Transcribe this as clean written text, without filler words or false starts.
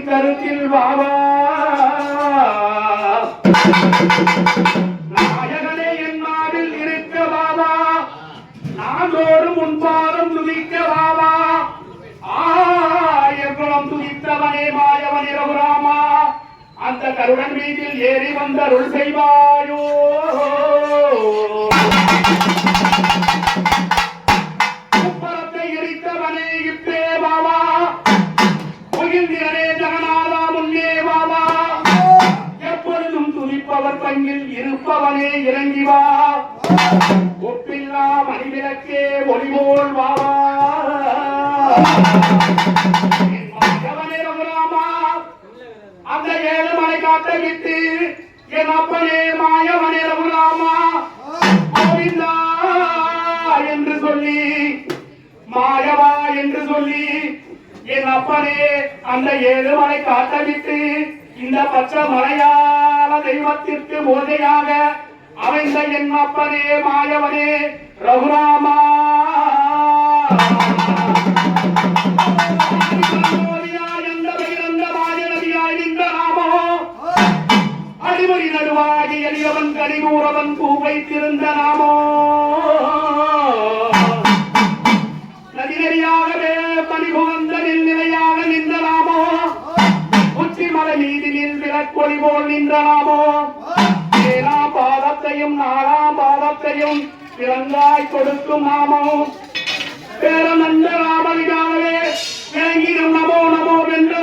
கருத்தில் பாபா நாயகனே என் நாவில் இருக்க பாபா நாடோறும் முன்பாரம் துதிக்க பாபா ஆயகுலம் துதித்தவனே மாயவன் இரவுராமா அந்த கருடன் மீதில் ஏறி வந்த அருள் செய்வாயோ உப்பரத்தை எரித்தவனே இப்பே பாபா ஜகநாதா முன்னே பாபா எப்பொழுதும் துதிப்பவர் பங்கில் இருப்பவனே இறங்கி வா ஒப்பில்லா மணிவிளக்கே ஒளிபோல் பாபா ரகுராமா அந்த ஏழு மலை காட்ட விட்டு என் அப்பனே மாயவனே ரகுராமா கோவிந்தா என்று சொல்லி மாயவா என்று சொல்லி என் அப்பனே அந்த ஏழுமலை காட்டவிட்டு இந்த பச்சை மலையாள தெய்வத்திற்கு போதையாக அமைந்த என் அப்பனே மாயவனே ரகுராமா எந்த பகிரந்த மாயநதியாய் நின்ற நாமோ அடிமொழி நடுவாகி எளியவன் கனிகூறவன் பூ வைத்திருந்த நாமோ நதிநெறியாகவே பணிபுகந்தனில் நிலையாக நின்றலாமோ உச்சிமலை மீதினில் விளக்கொளி போல் நின்றலாமோ ஏழாம் பாதத்தையும் நாலாம் பாதத்தையும் விலங்காய் கொடுக்கும் நாமோ பேரம் நன்ற ராமலிகாவே இறங்கிடும் நமோ நமோ வென்ற